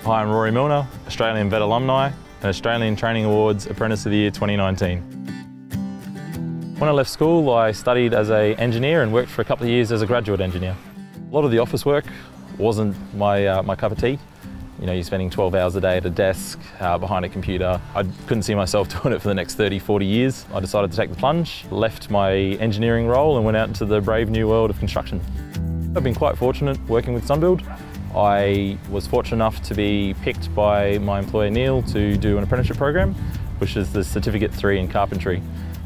Hi, I'm Rory Milner, Australian Vet Alumni and Australian Training Awards Apprentice of the Year 2019. When I left school, I studied as an engineer and worked for a couple of years as a graduate engineer. A lot of the office work wasn't my cup of tea. You know, you're spending 12 hours a day at a desk, behind a computer. I couldn't see myself doing it for the next 30, 40 years. I decided to take the plunge, left my engineering role and went out into the brave new world of construction. I've been quite fortunate working with Sunbuild. I was fortunate enough to be picked by my employer Neil to do an apprenticeship program, which is the Certificate 3 in Carpentry.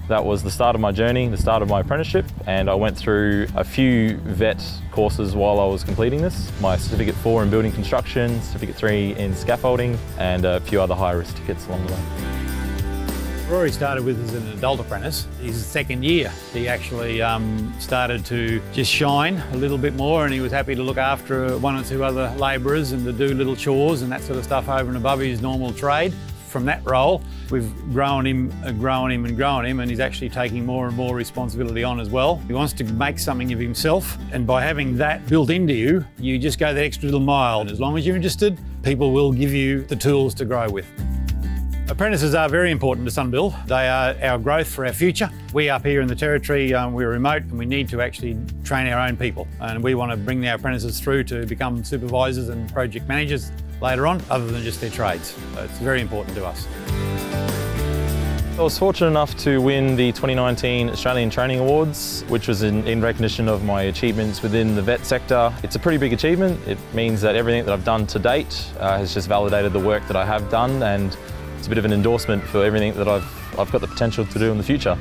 That was the start of my journey, the start of my apprenticeship, and I went through a few vet courses while I was completing this. My Certificate 4 in Building Construction, Certificate 3 in Scaffolding, and a few other high-risk tickets along the way. Rory started with as an adult apprentice. His second year, he actually started to just shine a little bit more, and he was happy to look after one or two other labourers and to do little chores and that sort of stuff over and above his normal trade. From that role, we've grown him, and he's actually taking more and more responsibility on as well. He wants to make something of himself, and by having that built into you, you just go that extra little mile. And as long as you're interested, people will give you the tools to grow with. Apprentices are very important to Sunbuild. They are our growth for our future. We up here in the Territory, we're remote and we need to actually train our own people. And we want to bring our apprentices through to become supervisors and project managers later on, other than just their trades. So it's very important to us. I was fortunate enough to win the 2019 Australian Training Awards, which was in recognition of my achievements within the vet sector. It's a pretty big achievement. It means that everything that I've done to date has just validated the work that I have done, and it's a bit of an endorsement for everything that I've got the potential to do in the future.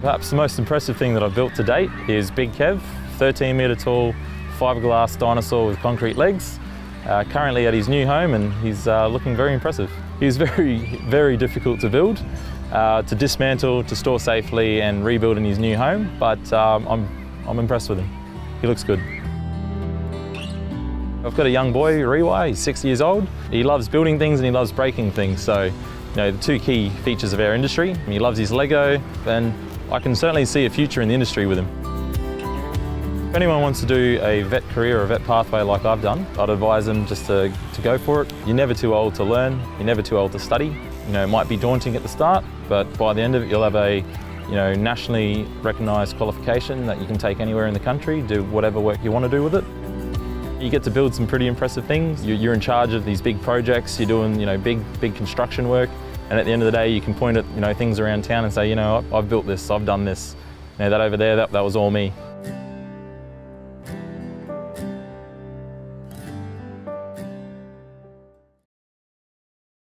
Perhaps the most impressive thing that I've built to date is Big Kev, 13-metre tall, fiberglass dinosaur with concrete legs. Currently at his new home, and he's looking very impressive. He's very, very difficult to build, to dismantle, to store safely and rebuild in his new home, but I'm impressed with him. He looks good. I've got a young boy, Rory, he's 6 years old. He loves building things and he loves breaking things, so you know, the two key features of our industry. He loves his Lego, and I can certainly see a future in the industry with him. If anyone wants to do a vet career or a vet pathway like I've done, I'd advise them just to go for it. You're never too old to learn, you're never too old to study. You know, it might be daunting at the start, but by the end of it you'll have a nationally recognised qualification that you can take anywhere in the country, do whatever work you want to do with it. You get to build some pretty impressive things. You're in charge of these big projects, you're doing big construction work, and at the end of the day you can point at things around town and say, I've built this, I've done this. That over there, that was all me.